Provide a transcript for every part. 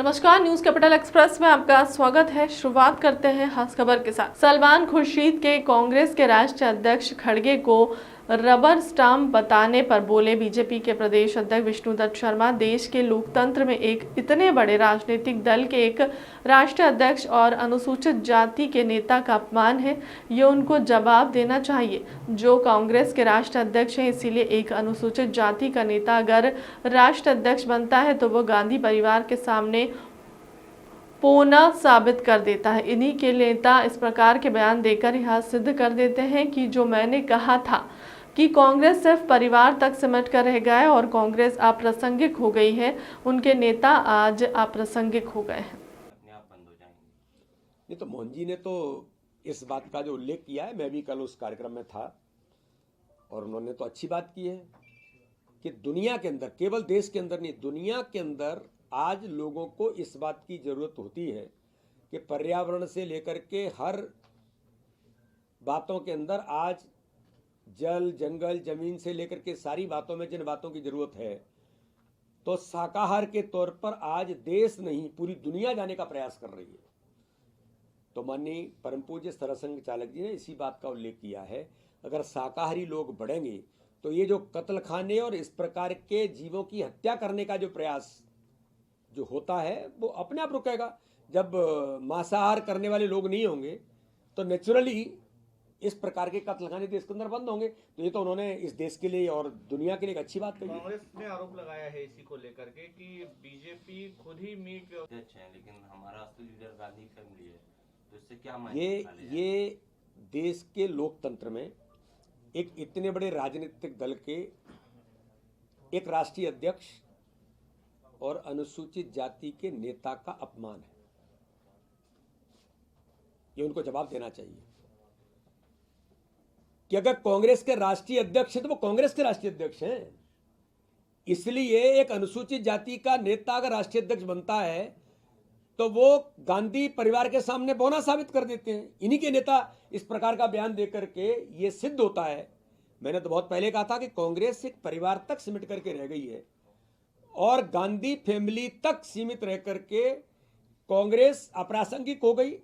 नमस्कार, news capital express में आपका स्वागत है। शुरुआत करते हैं खास खबर के साथ। सलमान खुर्शीद के कांग्रेस के राष्ट्रीय अध्यक्ष खड़गे को रबर स्टाम्प बताने पर बोले बीजेपी के प्रदेश अध्यक्ष विष्णुदत्त शर्मा, देश के लोकतंत्र में एक इतने बड़े राजनीतिक दल के एक राष्ट्रीय अध्यक्ष और अनुसूचित जाति के नेता का अपमान है। ये उनको जवाब देना चाहिए। जो कांग्रेस के राष्ट्रीय अध्यक्ष हैं, इसीलिए एक अनुसूचित जाति का नेता अगर राष्ट्रीय अध्यक्ष बनता है तो वो गांधी परिवार के सामने पौना साबित कर देता है। इन्हीं के नेता इस प्रकार के बयान देकर यह सिद्ध कर देते हैं कि जो मैंने कहा था कि कांग्रेस सिर्फ परिवार तक सिमट कर रह गया है और कांग्रेस अप्रासंगिक हो गई है, उनके नेता आज अप्रासंगिक हो गए हैं। अपने आप बंद हो जाएंगे। नहीं तो मोहन जी ने तो इस बात का जो उल्लेख किया है, मैं भी कल उस कार्यक्रम में था और उन्होंने तो अच्छी बात की है कि दुनिया के अंदर, केवल देश के अंदर नहीं, दुनिया के अंदर आज लोगों को इस बात की जरूरत होती है कि पर्यावरण से लेकर के हर बातों के अंदर आज जल, जंगल, जमीन से लेकर के सारी बातों में जिन बातों की जरूरत है, तो शाकाहार के तौर पर आज देश नहीं पूरी दुनिया जाने का प्रयास कर रही है। तो माननीय परम पूज्य सरसंघ चालक जी ने इसी बात का उल्लेख किया है, अगर शाकाहारी लोग बढ़ेंगे तो ये जो कत्ल खाने और इस प्रकार के जीवों की हत्या करने का जो प्रयास जो होता है वो अपने आप रुकेगा। जब मांसाहार करने वाले लोग नहीं होंगे तो नेचुरली इस प्रकार के कत्ल खाने देश के अंदर बंद होंगे। तो ये तो उन्होंने इस देश के लिए और दुनिया के लिए एक अच्छी बात कही। कांग्रेस ने आरोप लगाया है इसी को लेकर के कि बीजेपी खुद ही मीट अध्यक्ष है, लेकिन हमारा असली लीडर गांधी फैमिली है, तो इससे क्या मायने ये देश के लोकतंत्र में एक इतने बड़े राजनीतिक दल के एक राष्ट्रीय अध्यक्ष और अनुसूचित जाति के नेता का अपमान है। ये उनको जवाब देना चाहिए कि अगर कांग्रेस के राष्ट्रीय अध्यक्ष हैं तो वो कांग्रेस के राष्ट्रीय अध्यक्ष हैं। इसलिए एक अनुसूचित जाति का नेता अगर राष्ट्रीय अध्यक्ष बनता है तो वो गांधी परिवार के सामने बौना साबित कर देते हैं। इन्हीं के नेता इस प्रकार का बयान देकर के ये सिद्ध होता है। मैंने तो बहुत पहले कहा था कि कांग्रेस एक परिवार तक सिमट करके रह गई है और गांधी फैमिली तक सीमित रह करके कांग्रेस अप्रासंगिक हो गई।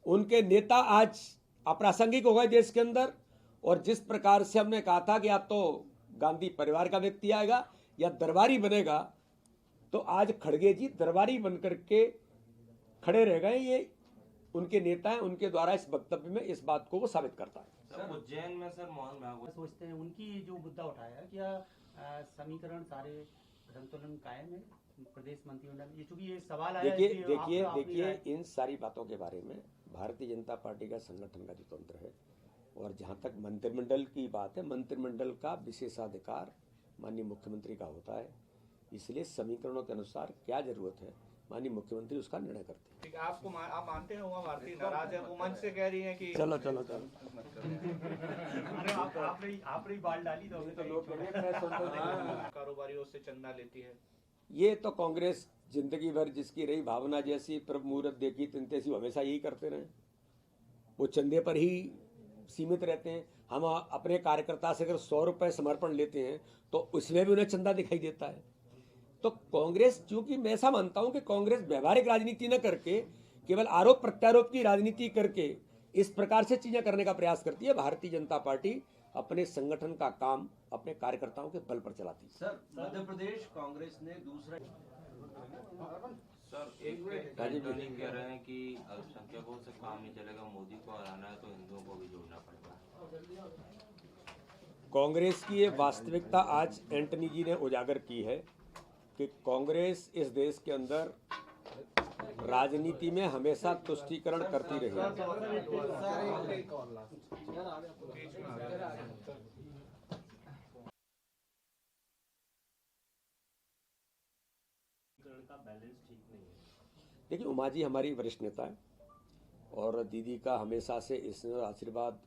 उनके नेता आज अप्रासंगिक हो गए देश के अंदर। और जिस प्रकार से हमने कहा था कि या तो गांधी परिवार का व्यक्ति आएगा या दरबारी बनेगा, तो आज खड़गे जी दरबारी बनकर के खड़े रह गए। ये उनके नेता हैं, उनके द्वारा इस वक्तव्य में इस बात को वो साबित करता है। सर उज्जैन में सर मोहन भागवत सोचते हैं उनकी जो मुद्दा उठाया क्या समीकरण सारे संतुलन कायम है प्रदेश मंत्रिमंडल, ये चूंकि ये सवाल आया। देखिए इन सारी बातों के बारे में भारतीय जनता पार्टी का संगठन का जो तंत्र है, और जहां तक मंत्रिमंडल की बात है, मंत्रिमंडल का विशेषाधिकार माननीय मुख्यमंत्री का होता है। इसलिए समीकरणों के अनुसार क्या जरूरत है माननीय मुख्यमंत्री उसका निर्णय करते हैं। आप मानते हैं वहाँ भारतीय नाराज है, वो मंच से कह रही है कि चलो अरे आपने बाल डाली तो लोग कारोबारियों से चंदा लेती है। ये तो कांग्रेस जिंदगी भर जिसकी रही भावना, जैसी प्रभु मुहूर्त देखी तिन तैसी हमेशा यही करते रहे। वो चंदे पर ही सीमित रहते हैं। हम अपने कार्यकर्ता से अगर 100 रुपए समर्पण लेते हैं तो उसमें भी उन्हें चंदा दिखाई देता है। तो कांग्रेस, चूंकि मैं ऐसा मानता हूं कि कांग्रेस व्यवहारिक राजनीति न करके केवल आरोप प्रत्यारोप की राजनीति करके इस प्रकार से चीजें करने का प्रयास करती है। भारतीय जनता पार्टी अपने संगठन का काम अपने कार्यकर्ताओं के बल पर चलाती है। सर मध्य प्रदेश कांग्रेस ने दूसरा सर एक टोनी कह रहे हैं कि अल्पसंख्यकों से काम नहीं चलेगा, मोदी को हराना है तो हिंदुओं को भी जोड़ना पड़ेगा। कांग्रेस की ये वास्तविकता आज एंटनी जी ने उजागर की है कि कांग्रेस इस देश के अंदर राजनीति में हमेशा तुष्टीकरण करती रही है। देखिए, उमा जी हमारी वरिष्ठ नेता है और दीदी का हमेशा से इस आशीर्वाद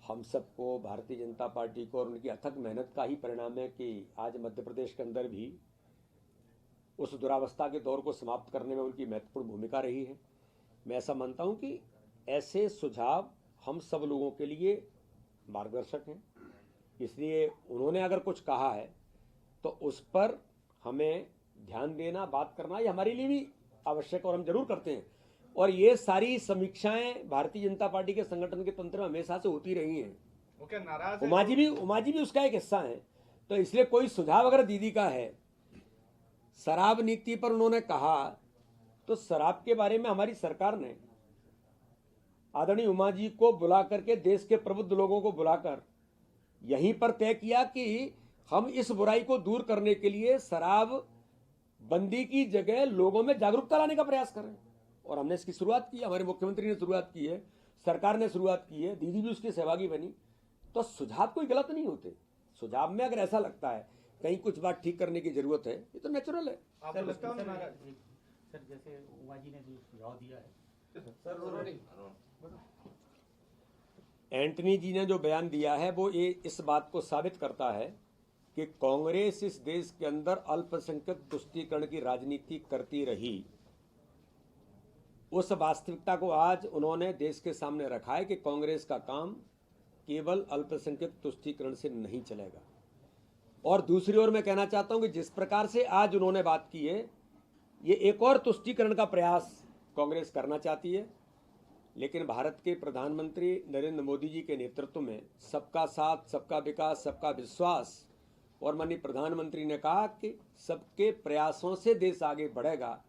हम सबको, भारतीय जनता पार्टी को और उनकी अथक मेहनत का ही परिणाम है कि आज मध्य प्रदेश के अंदर भी उस दुरावस्था के दौर को समाप्त करने में उनकी महत्वपूर्ण भूमिका रही है। मैं ऐसा मानता हूं कि ऐसे सुझाव हम सब लोगों के लिए मार्गदर्शक हैं। इसलिए उन्होंने अगर कुछ कहा है तो उस पर हमें ध्यान देना, बात करना, ये हमारे लिए भी आवश्यक और हम जरूर करते हैं। और ये सारी समीक्षाएं भारतीय जनता पार्टी के संगठन के तंत्र में हमेशा से होती रही हैं। वो क्या नाराज है? उमा जी भी उसका एक हिस्सा है। तो इसलिए कोई सुझाव अगर दीदी का है, शराब नीति पर उन्होंने कहा, तो शराब के बारे में हमारी सरकार ने आदरणीय उमा जी को बुला करके, देश के प्रबुद्ध लोगों को बुलाकर यहीं पर तय किया कि हम इस बुराई को दूर करने के लिए शराब बंदी की जगह लोगों में जागरूकता लाने का प्रयास करें। और हमने इसकी शुरुआत की, हमारे मुख्यमंत्री ने शुरुआत की है, सरकार ने शुरुआत की है, दीदी भी उसकी सहभागी बनी। तो सुझाव कोई गलत नहीं होते। सुझाव में अगर ऐसा लगता है कहीं कुछ बात ठीक करने की जरूरत है, ये तो नेचुरल है। आपको लगता है नाराज? सर जैसे उमा जी ने जो सुझाव दिया है, एंटनी जी ने जो बयान दिया है वो ये इस बात को साबित करता है कि कांग्रेस इस देश के अंदर अल्पसंख्यक तुष्टीकरण की राजनीति करती रही। उस वास्तविकता को आज उन्होंने देश के सामने रखा है कि कांग्रेस का काम केवल अल्पसंख्यक तुष्टीकरण से नहीं चलेगा। और दूसरी ओर मैं कहना चाहता हूं कि जिस प्रकार से आज उन्होंने बात की है, ये एक और तुष्टीकरण का प्रयास कांग्रेस करना चाहती है। लेकिन भारत के प्रधानमंत्री नरेंद्र मोदी जी के नेतृत्व में सबका साथ, सबका विकास, सबका विश्वास, और माननीय प्रधानमंत्री ने कहा कि सबके प्रयासों से देश आगे बढ़ेगा,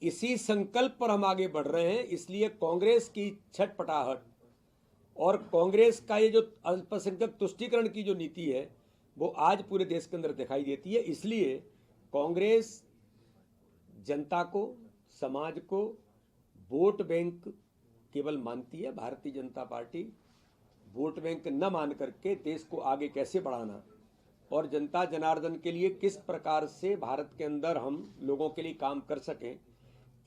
इसी संकल्प पर हम आगे बढ़ रहे हैं। इसलिए कांग्रेस की छटपटाहट और कांग्रेस का ये जो अल्पसंख्यक तुष्टीकरण की जो नीति है वो आज पूरे देश के अंदर दिखाई देती है। इसलिए कांग्रेस जनता को, समाज को वोट बैंक केवल मानती है। Bharatiya Janata party vote bank न मान करके देश को आगे कैसे बढ़ाना और जनता जनार्दन के लिए किस प्रकार से भारत के अंदर हम लोगों के लिए काम कर सकें,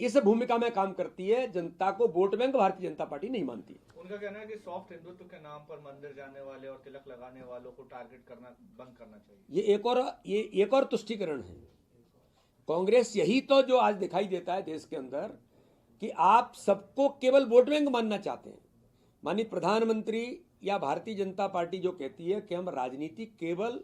इस भूमिका में काम करती है। जनता को vote bank Bharatiya Janata party नहीं मानती। उनका कहना है कि सॉफ्ट हिंदुत्व के नाम पर मंदिर जाने वाले और तिलक लगाने वालों को टारगेट करना बंद करना चाहिए। ये एक और तुष्टीकरण है। कांग्रेस यही तो जो आज दिखाई देता है देश के अंदर कि आप सबको केवल वोट बैंक मानना चाहते हैं। माननीय प्रधानमंत्री या भारतीय जनता पार्टी जो कहती है कि हम राजनीति केवल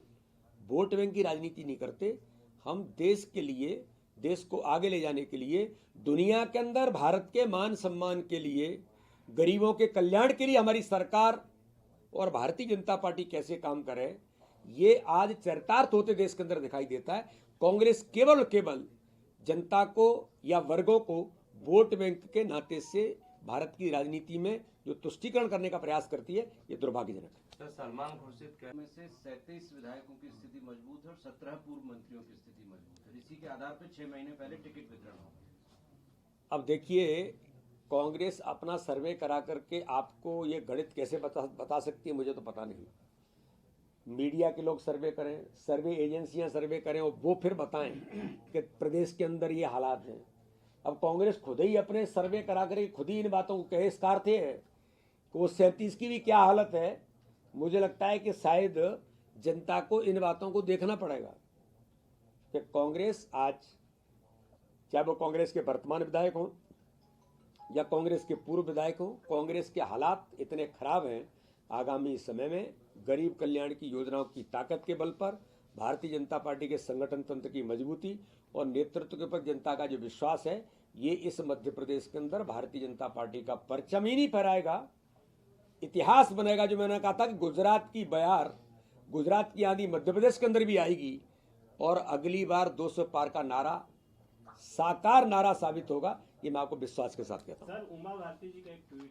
वोट बैंक की राजनीति नहीं करते, हम देश के लिए, देश को आगे ले जाने के लिए, दुनिया के अंदर भारत के मान सम्मान के लिए, गरीबों के कल्याण के लिए हमारी सरकार और भारतीय जनता पार्टी कैसे काम करे, ये आज चरितार्थ होते देश के अंदर दिखाई देता है। कांग्रेस केवल जनता को या वर्गों को वोट बैंक के नाते से भारत की राजनीति में जो तुष्टीकरण करने का प्रयास करती है, ये दुर्भाग्यजनक है। सर, सलमान खुर्शीद कह में से 37 विधायकों की स्थिति मजबूत है और 17 पूर्व मंत्रियों की स्थिति मजबूत है। इसी के आधार पर 6 महीने पहले टिकट वितरण होगा। अब देखिए, कांग्रेस अपना सर्वे करा करके आपको ये गणित कैसे बता सकती है, मुझे तो पता नहीं। मीडिया के लोग सर्वे करें, सर्वे एजेंसियां सर्वे करें और वो फिर बताएं कि प्रदेश के अंदर ये हालात हैं। अब कांग्रेस खुद ही अपने सर्वे करा करके खुद ही इन बातों को कहे, इसका अर्थ है कि वो 37 की भी क्या हालत है। मुझे लगता है कि शायद जनता को इन बातों को देखना पड़ेगा कि कांग्रेस आज, चाहे वो कांग्रेस के वर्तमान विधायक हों या कांग्रेस के पूर्व विधायक हों, कांग्रेस के हालात इतने खराब हैं। आगामी समय में गरीब कल्याण की योजनाओं की ताकत के बल पर, भारतीय जनता पार्टी के संगठन तंत्र की मजबूती और नेतृत्व के ऊपर जनता का जो विश्वास है, ये इस मध्य प्रदेश के अंदर भारतीय जनता पार्टी का परचम ही नहीं फहराएगा, इतिहास बनेगा। जो मैंने कहा था कि गुजरात की बयार, गुजरात की आंधी मध्य प्रदेश के अंदर भी आएगी और अगली बार 200 पार का नारा साकार नारा साबित होगा। ये मैं आपको विश्वास के साथ कहता हूँ। सर, उमा भारती जी का एक ट्वीट